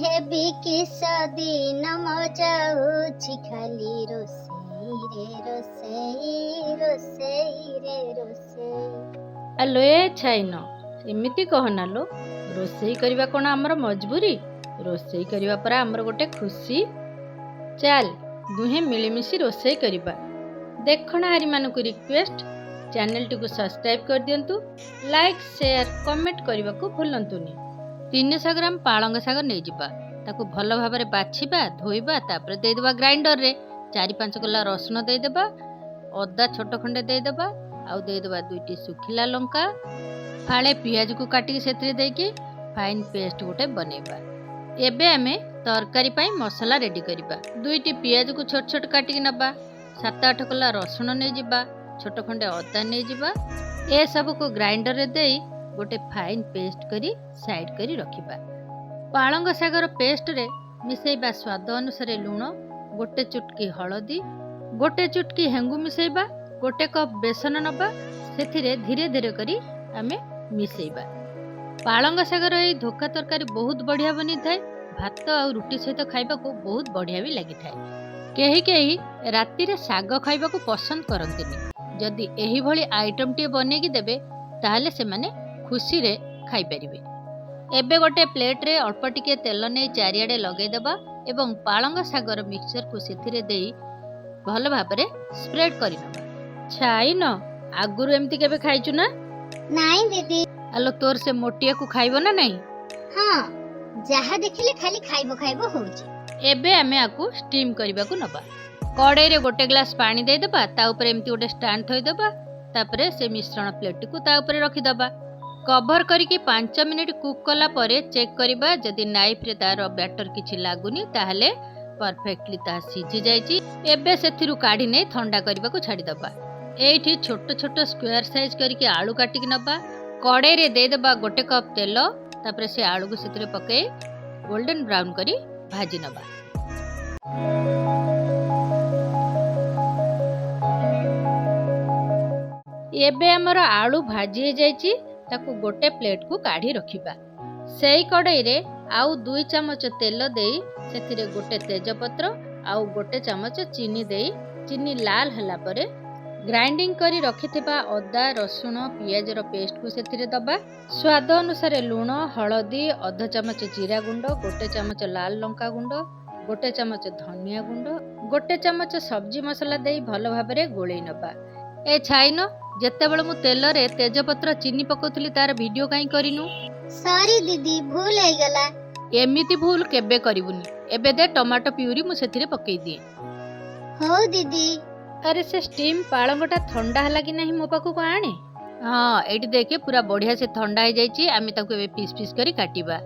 ହେବି କିସ ଦିନ ମଜାଉଛି ଖାଲି ରୋଷେଇ ରୋଷେଇ। ଆଲୋ ଏ ଛାଇନ ଏମିତି କହନା ଲୋ, ରୋଷେଇ କରିବା କ'ଣ ଆମର ମଜବୁରୀ? ରୋଷେଇ କରିବା ପରା ଆମର ଗୋଟେ ଖୁସି। ଚାଲ ଦୁହେଁ ମିଳିମିଶି ରୋଷେଇ କରିବା। ଦେଖଣାହାରୀମାନଙ୍କୁ ରିକ୍ୱେଷ୍ଟ, ଚ୍ୟାନେଲଟିକୁ ସବସ୍କ୍ରାଇବ୍ କରିଦିଅନ୍ତୁ। ଲାଇକ୍ ସେୟାର କମେଣ୍ଟ କରିବାକୁ ଭୁଲନ୍ତୁନି। 300 ଗ୍ରାମ ପାଳଙ୍ଗ ଶାଗ ନେଇଯିବା, ତାକୁ ଭଲ ଭାବରେ ବାଛିବା, ଧୋଇବା, ତାପରେ ଦେଇଦେବା ଗ୍ରାଇଣ୍ଡରରେ। 4-5 କୋଲା ରସୁଣ ଦେଇଦେବା, ଅଦା ଛୋଟ ଖଣ୍ଡେ ଦେଇଦେବା, ଆଉ ଦେଇଦେବା 2ଟି ଶୁଖିଲା ଲଙ୍କା, ଫାଳେ ପିଆଜକୁ କାଟିକି ସେଥିରେ ଦେଇକି ଫାଇନ୍ ପେଷ୍ଟ ଗୋଟେ ବନେଇବା। ଏବେ ଆମେ ତରକାରୀ ପାଇଁ ମସଲା ରେଡ଼ି କରିବା। 2ଟି ପିଆଜକୁ ଛୋଟ ଛୋଟ କାଟିକି ନେବା, 7-8 କୋଲା ରସୁଣ ନେଇଯିବା, ଛୋଟ ଖଣ୍ଡେ ଅଦା ନେଇଯିବା। ଏସବୁକୁ ଗ୍ରାଇଣ୍ଡରରେ ଦେଇ ଗୋଟେ ଫାଇନ୍ ପେଷ୍ଟ କରି ସାଇଡ୍ କରି ରଖିବା। ପାଳଙ୍ଗ ଶାଗର ପେଷ୍ଟରେ ମିଶାଇବା ସ୍ୱାଦ ଅନୁସାରେ ଲୁଣ, 1 ଚୁଟକି ହଳଦୀ, 1 ଚୁଟକି ହେଙ୍ଗୁ ମିଶାଇବା, 1 କପ୍ ବେସନ ନେବା, ସେଥିରେ ଧୀରେ ଧୀରେ କରି ଆମେ ମିଶାଇବା। ପାଳଙ୍ଗ ଶାଗର ଏହି ଧୋକା ତରକାରୀ ବହୁତ ବଢ଼ିଆ ବନିଥାଏ। ଭାତ ଆଉ ରୁଟି ସହିତ ଖାଇବାକୁ ବହୁତ ବଢ଼ିଆ ବି ଲାଗିଥାଏ। କେହି କେହି ରାତିରେ ଶାଗ ଖାଇବାକୁ ପସନ୍ଦ କରନ୍ତିନି। ଯଦି ଏହିଭଳି ଆଇଟମଟିଏ ବନେଇକି ଦେବେ ତାହେଲେ ସେମାନେ ଖୁସିରେ ଖାଇପାରିବେ। ଏବେ ଗୋଟେ ପ୍ଲେଟ୍ରେ ଅଳ୍ପ ଟିକେ ତେଲ ନେଇ ଚାରିଆଡ଼େ ଲଗାଇଦେବା ଏବଂ ପାଳଙ୍ଗ ଶାଗର ମିକ୍ସଚରକୁ ସେଥିରେ ଦେଇ ଭଲ ଭାବରେ ସ୍ପ୍ରେଡ୍ କରିନେବା। ଛାଇନ ଆଗରୁ ଏମିତି କେବେ ଖାଇଛୁ ନା? ନାଇଁ ଦିଦି। ଆଲୋ ତୋର ସେ ମୋଟିଆକୁ ଖାଇବ ନା ନାଇଁ? ହଁ, ଯାହା ଦେଖିଲେ ଖାଲି ଖାଇବ ହଉଛି। ଏବେ ଆମେ ଆକୁ ଷ୍ଟିମ୍ କରିବାକୁ ନେବା। କଡ଼େଇରେ 1 ଗ୍ଲାସ ପାଣି ଦେଇଦେବା, ତା ଉପରେ ଏମିତି ଗୋଟେ ଷ୍ଟାଣ୍ଡ ଥୋଇଦେବା, ତାପରେ ସେ ମିଶ୍ରଣ ପ୍ଲେଟଟିକୁ ତା ଉପରେ ରଖିଦେବା। କଭର କରିକି 5 ମିନିଟ୍ କୁକ୍ କଲା ପରେ ଚେକ୍ କରିବା। ଯଦି ନାଇଫ୍ରେ ତାର ବ୍ୟାଟର କିଛି ଲାଗୁନି ତାହେଲେ ପରଫେକ୍ଟଲି ତାହା ସିଝି ଯାଇଛି। ଏବେ ସେଥିରୁ କାଢ଼ି ନେଇ ଥଣ୍ଡା କରିବାକୁ ଛାଡ଼ିଦେବା। ଏଇଠି ଛୋଟ ଛୋଟ ସ୍କୋୟାର ସାଇଜ୍ କରିକି ଆଳୁ କାଟିକି ନେବା। କଡ଼େଇରେ ଦେଇଦେବା 1 କପ୍ ତେଲ, ତାପରେ ସେ ଆଳୁକୁ ସେଥିରେ ପକାଇ ଗୋଲ୍ଡେନ୍ ବ୍ରାଉନ୍ କରି ଭାଜି ନେବା। ଏବେ ଆମର ଆଳୁ ଭାଜି ହେଇଯାଇଛି, ତାକୁ ଗୋଟେ ପ୍ଲେଟକୁ କାଢ଼ି ରଖିବା। ସେଇ କଡ଼େଇରେ ଆଉ 2 ଚାମଚ ତେଲ ଦେଇ ସେଥିରେ 1 ତେଜପତ୍ର ଆଉ 1 ଚାମଚ ଚିନି ଦେଇ, ଚିନି ଲାଲ ହେଲା ପରେ ଗ୍ରାଇଣ୍ଡିଙ୍ଗ କରି ରଖିଥିବା ଅଦା, ରସୁଣ, ପିଆଜର ପେଷ୍ଟକୁ ସେଥିରେ ଦେବା। ସ୍ୱାଦ ଅନୁସାରେ ଲୁଣ, ହଳଦୀ, 1/2 ଚାମଚ ଜିରା ଗୁଣ୍ଡ, 1 ଚାମଚ ଲାଲ ଲଙ୍କା ଗୁଣ୍ଡ, 1 ଚାମଚ ଧନିଆ ଗୁଣ୍ଡ, 1 ଚାମଚ ସବ୍ଜି ମସଲା ଦେଇ ଭଲ ଭାବରେ ଗୋଳେଇ ନେବା। ଏ ଛାଇନ, ଯେତେବେଳେ ମୁଁ ତେଲରେ ତେଜପତ୍ର, ଚିନି ପକାଉଥିଲି ତାର ଭିଡ଼ିଓ କାହିଁ କରିନୁ? ସରି ଦିଦି, ଭୁଲ ହେଇଗଲା। ଏମିତି ଭୁଲ କେବେ କରିବୁନି। ଏବେ ଦେ ଟମାଟୋ ପ୍ୟୁରି ମୁଁ ସେଥିରେ ପକେଇ ଦିଏ। ହଉ ଦିଦି। ଆରେ ସେ ଷ୍ଟିମ୍ ପାଳଙ୍ଗଟା ଥଣ୍ଡା ହେଲା କି ନାହିଁ ମୋ ପାଖକୁ ଆଣେ। ହଁ, ଏଇଠି ଦେଖେ ପୁରା ବଢ଼ିଆ ସେ ଥଣ୍ଡା ହେଇଯାଇଛି। ଆମେ ତାକୁ ଏବେ ପିସ୍ ପିସ୍ କରି କାଟିବା।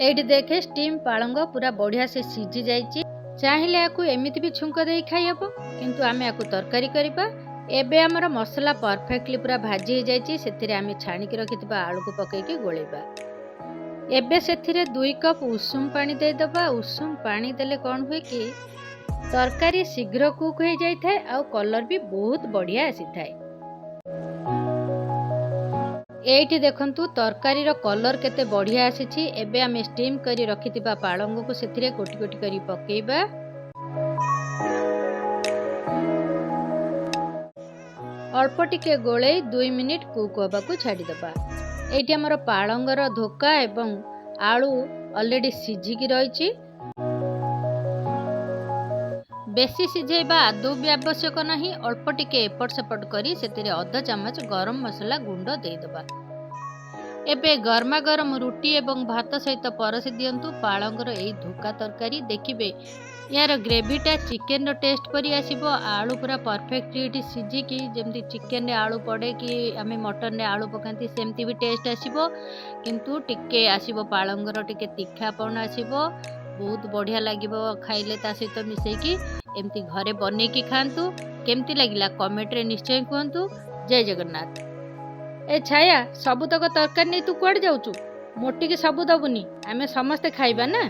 ଏଇଠି ଦେଖେ ଷ୍ଟିମ୍ ପାଳଙ୍ଗ ପୁରା ବଢ଼ିଆ ସେ ସିଝି ଯାଇଛି। ଚାହିଁଲେ ୟାକୁ ଏମିତି ବି ଛୁଙ୍କ ଦେଇ ଖାଇହେବ, କିନ୍ତୁ ଆମେ ୟାକୁ ତରକାରୀ କରିବା। ଏବେ ଆମର ମସଲା ପରଫେକ୍ଟଲି ପୁରା ଭାଜି ହେଇଯାଇଛି। ସେଥିରେ ଆମେ ଛାଣିକି ରଖିଥିବା ଆଳୁକୁ ପକାଇକି ଗୋଳେଇବା। ଏବେ ସେଥିରେ 2 କପ୍ ଉଷୁମ ପାଣି ଦେଇଦେବା। ଉଷୁମ ପାଣି ଦେଲେ କ'ଣ ହୁଏ କି ତରକାରୀ ଶୀଘ୍ର କୁକ୍ ହେଇଯାଇଥାଏ ଆଉ କଲର୍ ବି ବହୁତ ବଢ଼ିଆ ଆସିଥାଏ। ଏଇଠି ଦେଖନ୍ତୁ ତରକାରୀର କଲର୍ କେତେ ବଢ଼ିଆ ଆସିଛି। ଏବେ ଆମେ ଷ୍ଟିମ୍ କରି ରଖିଥିବା ପାଳଙ୍ଗକୁ ସେଥିରେ ଗୋଟି ଗୋଟି କରି ପକାଇବା। ଅଳ୍ପ ଟିକେ ଗୋଳେଇ 2 ମିନିଟ୍ କୁକ୍ ହେବାକୁ ଛାଡ଼ିଦେବା। ଏଇଠି ଆମର ପାଳଙ୍ଗର ଧୋକା ଏବଂ ଆଳୁ ଅଲରେଡ଼ି ସିଝିକି ରହିଛି। ବେଶୀ ସିଝେଇବା ଆଦୌ ବି ଆବଶ୍ୟକ ନାହିଁ। ଅଳ୍ପ ଟିକେ ଏପଟ ସେପଟ କରି ସେଥିରେ 1/2 ଚାମଚ ଗରମ ମସଲା ଗୁଣ୍ଡ ଦେଇଦେବା। ଏବେ ଗରମା ଗରମ ରୁଟି ଏବଂ ଭାତ ସହିତ ପରସି ଦିଅନ୍ତୁ ପାଳଙ୍ଗର ଏହି ଧୋକା ତରକାରୀ। ଦେଖିବେ ୟାର ଗ୍ରେଭିଟା ଚିକେନର ଟେଷ୍ଟ ପରି ଆସିବ। ଆଳୁ ପୁରା ପରଫେକ୍ଟଲି ଏଠି ସିଝିକି ଯେମିତି ଚିକେନରେ ଆଳୁ ପଡ଼େ କି ଆମେ ମଟନରେ ଆଳୁ ପକାନ୍ତି ସେମିତି ବି ଟେଷ୍ଟ ଆସିବ, କିନ୍ତୁ ଟିକେ ଆସିବ ପାଳଙ୍ଗର ଟିକେ ତୀଖାପଣ ଆସିବ। ବହୁତ ବଢ଼ିଆ ଲାଗିବ ଖାଇଲେ ତା ସହିତ ମିଶେଇକି। ଏମିତି ଘରେ ବନେଇକି ଖାଆନ୍ତୁ। କେମିତି ଲାଗିଲା କମେଣ୍ଟରେ ନିଶ୍ଚୟ କୁହନ୍ତୁ। ଜୟ ଜଗନ୍ନାଥ। ଏ ଛାୟା ସବୁତକ ତରକାରୀ ନେଇ ତୁ କୁଆଡ଼େ ଯାଉଛୁ? ମୋଟିକି ସବୁ ଦବୁନି, ଆମେ ସମସ୍ତେ ଖାଇବା ନା।